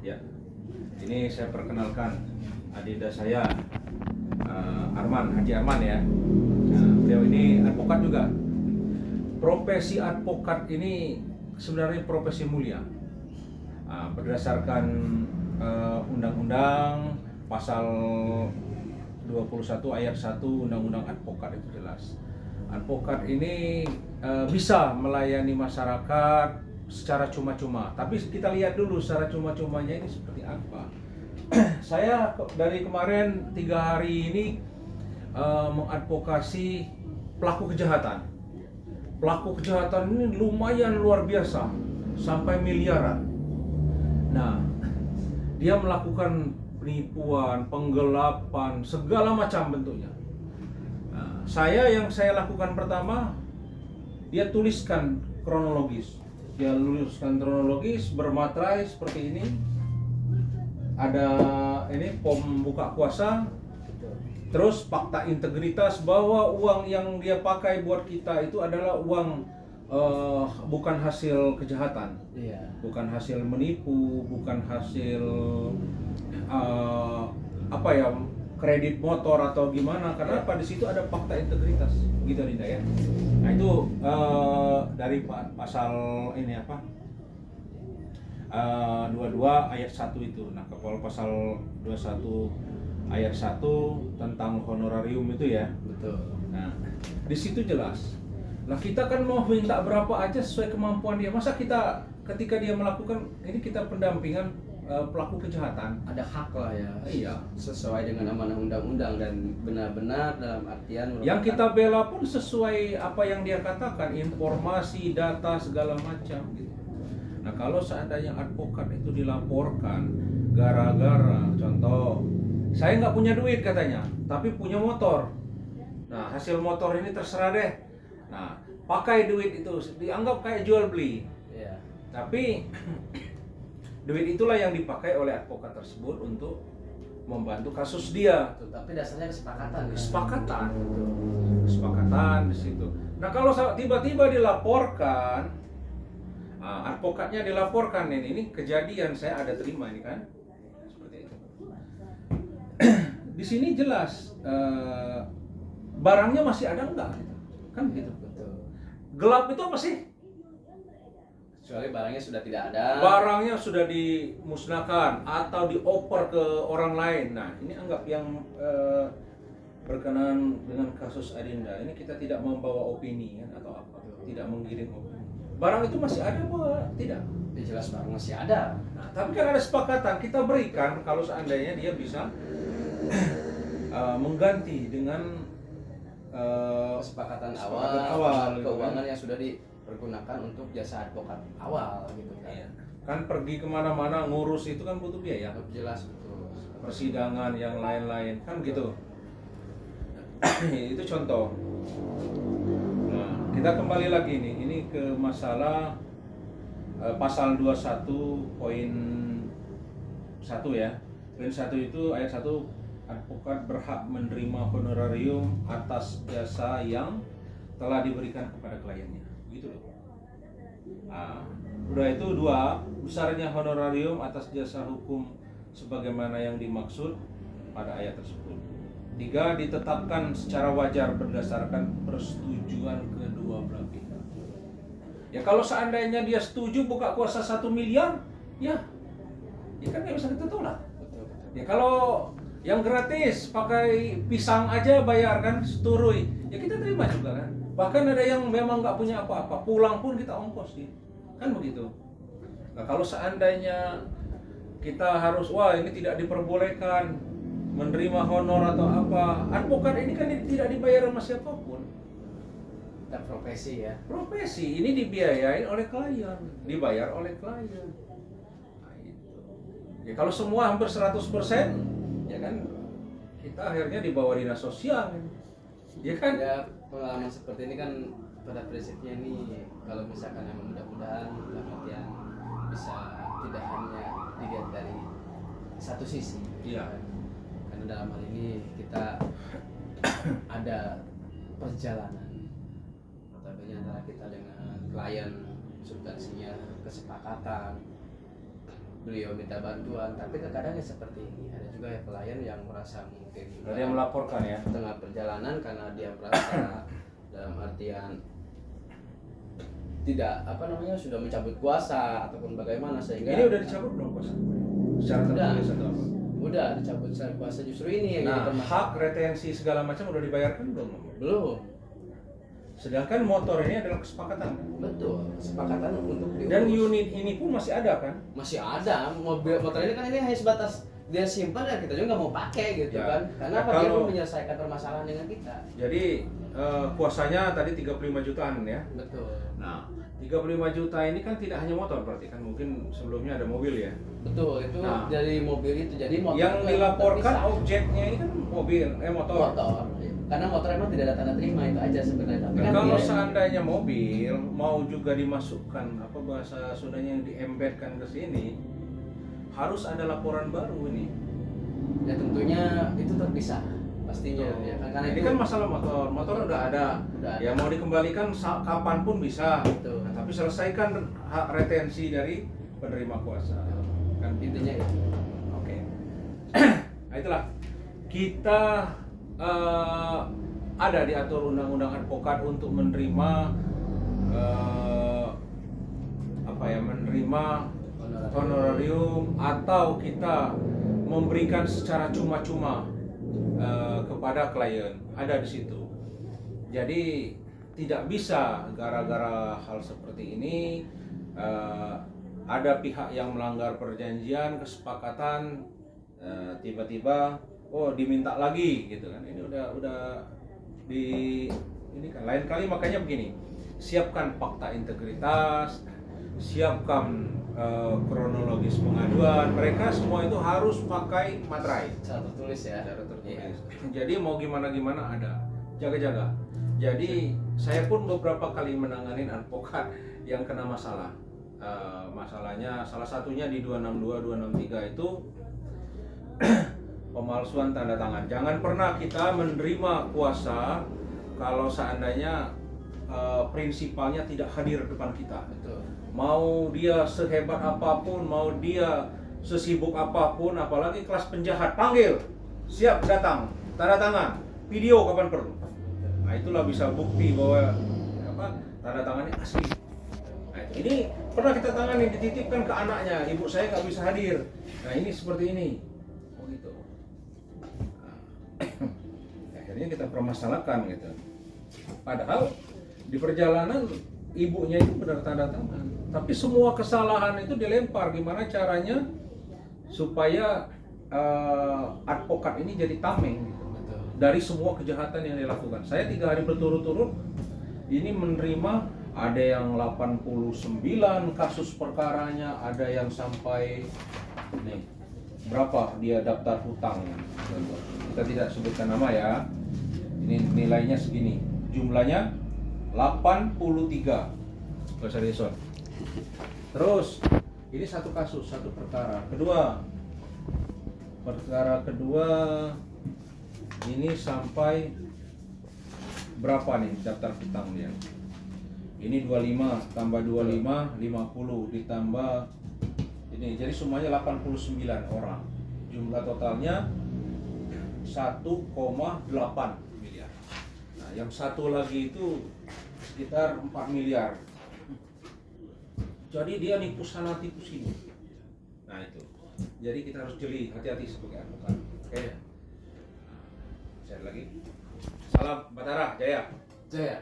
Ya, ini saya perkenalkan adinda saya, Arman, Haji Arman ya. Nah, beliau ini advokat juga. Profesi advokat ini sebenarnya profesi mulia. Berdasarkan Undang-Undang Pasal 21 ayat 1 Undang-Undang Advokat itu jelas. Advokat ini bisa melayani masyarakat secara cuma-cuma. Tapi kita lihat dulu secara cuma-cumanya ini seperti apa. Saya dari kemarin 3 hari ini mengadvokasi pelaku kejahatan. Pelaku kejahatan ini lumayan luar biasa, sampai miliaran. Nah, dia melakukan penipuan, penggelapan, segala macam bentuknya. Nah, yang saya lakukan pertama, dia tuliskan kronologis. Dia tuliskan kronologis bermaterai seperti ini. Ada ini pom buka kuasa. Terus fakta integritas bahwa uang yang dia pakai buat kita itu adalah uang bukan hasil kejahatan, bukan hasil menipu, bukan hasil kredit motor atau gimana. Karena apa, di situ ada fakta integritas, gitu Linda ya. Nah itu dari pasal ini 22 ayat 1 itu. Nah kalau pasal 21 ayat 1 tentang honorarium itu ya. Betul. Nah, di situ jelas. Nah, kita kan mau minta berapa aja sesuai kemampuan dia. Masa kita ketika dia melakukan ini, kita pendampingan pelaku kejahatan, ada hak lah ya. Iya. Sesuai dengan amanah undang-undang dan benar-benar dalam artian yang kita bela pun sesuai apa yang dia katakan, informasi, data segala macam gitu. Nah, kalau seandainya advokat itu dilaporkan gara-gara contoh saya nggak punya duit katanya, tapi punya motor. Nah, hasil motor ini terserah deh. Nah, pakai duit itu dianggap kayak jual beli. Iya. Tapi duit itulah yang dipakai oleh advokat tersebut untuk membantu kasus dia. Tapi dasarnya kesepakatan. Kesepakatan, kesepakatan di situ. Nah, kalau tiba-tiba dilaporkan, advokatnya dilaporkan ini kejadian saya ada terima ini kan. Di sini jelas barangnya masih ada enggak gitu. Kan begitu. Betul. Gelap itu apa sih? Kecuali barangnya sudah tidak ada. Barangnya sudah dimusnahkan atau dioper ke orang lain. Nah, ini anggap yang berkenaan dengan kasus Adinda ini kita tidak membawa opini kan atau apa, tidak menggiring opini. Barang itu masih ada apa tidak? Ya, jelas barang masih ada. Nah, tapi kan ada kesepakatan kita berikan kalau seandainya dia bisa mengganti dengan kesepakatan awal keuangan yang sudah dipergunakan untuk jasa advokat awal gitu kan. Iya. Kan pergi kemana-mana ngurus itu kan butuh biaya. Jelas betul. Persidangan yang lain-lain kan gitu. Itu contoh. Nah, kita kembali lagi nih. Ini ke masalah pasal 21 poin 1 ya. Poin 1 itu ayat 1, advokat berhak menerima honorarium atas jasa yang telah diberikan kepada kliennya. Begitu loh. Nah, udah itu 2, besarnya honorarium atas jasa hukum sebagaimana yang dimaksud pada ayat tersebut. 3, ditetapkan secara wajar berdasarkan persetujuan kedua belah pihak. Ya kalau seandainya dia setuju buka kuasa 1 miliar, ya kan nggak bisa kita tolak. Ya kalau yang gratis pakai pisang aja bayar kan seturui, ya kita terima juga kan. Bahkan ada yang memang nggak punya apa-apa, pulang pun kita ongkos dia, kan begitu. Nah kalau seandainya kita harus ini tidak diperbolehkan menerima honor atau apa, advokat ini kan tidak dibayar sama siapapun. Dan profesi ya. Profesi ini dibiayai oleh klien, dibayar oleh klien. Nah, itu. Ya kalau semua hampir 100%, ya kan kita akhirnya dibawa dinas sosial ya kan. Ya pengalaman seperti ini kan pada prinsipnya ini kalau misalkan emang mudah-mudahan dalam artian bisa tidak hanya dilihat dari satu sisi. Iya. Karena dalam hal ini kita ada perjalanan notabene antara kita dengan klien, substansinya kesepakatan beliau minta bantuan, tapi terkadang ya seperti ini, ada juga ya klien yang merasa mungkin Ada yang melaporkan ya. tengah perjalanan karena dia merasa dalam artian tidak sudah mencabut kuasa ataupun bagaimana, sehingga Ini udah dicabut belum kuasa? Secara tertulis atau apa? udah dicabut kuasa, justru ini yang jadi Nah, permasalahan. hak retensi segala macam udah dibayarkan belum? Belum. Sedangkan motor ini adalah kesepakatan. Betul, kesepakatan untuk diurus. Dan unit ini pun masih ada kan? Masih ada motor ini kan, ini hanya sebatas dia simpan dan kita juga nggak mau pakai gitu Ya. kan, karena Ya, apa, dia kalau- pun menyelesaikan permasalahan dengan kita. Jadi kuasanya tadi 35 jutaan ya. Betul. Nah, 35 juta ini kan tidak hanya motor, berarti kan mungkin sebelumnya ada mobil ya. Betul, itu Nah. dari mobil itu. Jadi motor Yang itu dilaporkan terpisah. objeknya ini kan mobil, motor. motor. Karena motor emang tidak ada tanda terima, itu aja sebenarnya. Tapi Nah, kan kalau dia- seandainya mobil mau juga dimasukkan apa bahasa Sundanya yang diembedkan ke sini, harus ada laporan baru ini. ya tentunya itu terpisah pastinya ya kan, karena Ini itu kan masalah motor udah ada. Udah ada. Ya mau dikembalikan kapanpun bisa. Betul. Nah, tapi selesaikan hak retensi dari penerima kuasa. Kan intinya itu. Oke. Nah, itulah kita ada diatur undang-undang advokat untuk menerima menerima honorarium atau kita memberikan secara cuma-cuma kepada klien, ada di situ. Jadi tidak bisa gara-gara hal seperti ini ada pihak yang melanggar perjanjian kesepakatan, tiba-tiba diminta lagi gitu kan. Ini udah di ini kan lain kali, makanya begini, siapkan fakta integritas, siapkan kronologis pengaduan. Mereka semua itu harus pakai materai Secara tertulis ya. secara tertulis. Iya. Jadi mau gimana ada, jaga-jaga. Jadi saya pun beberapa kali menangani advokat yang kena masalah. Masalahnya salah satunya di 262, 263 itu pemalsuan tanda tangan. Jangan pernah kita menerima kuasa kalau seandainya prinsipalnya tidak hadir depan kita. Betul. Mau dia sehebat apapun, mau dia sesibuk apapun, apalagi kelas penjahat, panggil, siap datang, tanda tangan, video kapan perlu. Nah, itulah bisa bukti bahwa tanda tangannya asli. Nah, ini pernah kita tangani, dititipkan ke anaknya, ibu saya nggak bisa hadir. Nah, ini seperti ini. Oh gitu. Nah, akhirnya kita permasalahkan gitu. Padahal di perjalanan ibunya itu benar tanda tangan, tapi semua kesalahan itu dilempar. Gimana caranya supaya advokat ini jadi tameng gitu dari semua kejahatan yang dilakukan. Saya 3 hari berturut-turut ini menerima, ada yang 89 kasus perkaranya, ada yang sampai nih berapa dia daftar hutang. Kita tidak sebutkan nama ya. Ini nilainya segini, jumlahnya 83. Gak usah dison. Terus ini satu kasus, satu perkara. Perkara kedua ini sampai berapa nih daftar hutang dia? Ini 25 tambah 25 50 ditambah ini, jadi semuanya 89 orang. Jumlah totalnya 1,8 miliar. Nah, yang satu lagi itu sekitar 4 miliar. Jadi dia nipu sana tipu sini. Nah itu. Jadi kita harus jeli, hati-hati sebagai advokat. Oke. Saya lagi. Salam Batara Jaya. Jaya.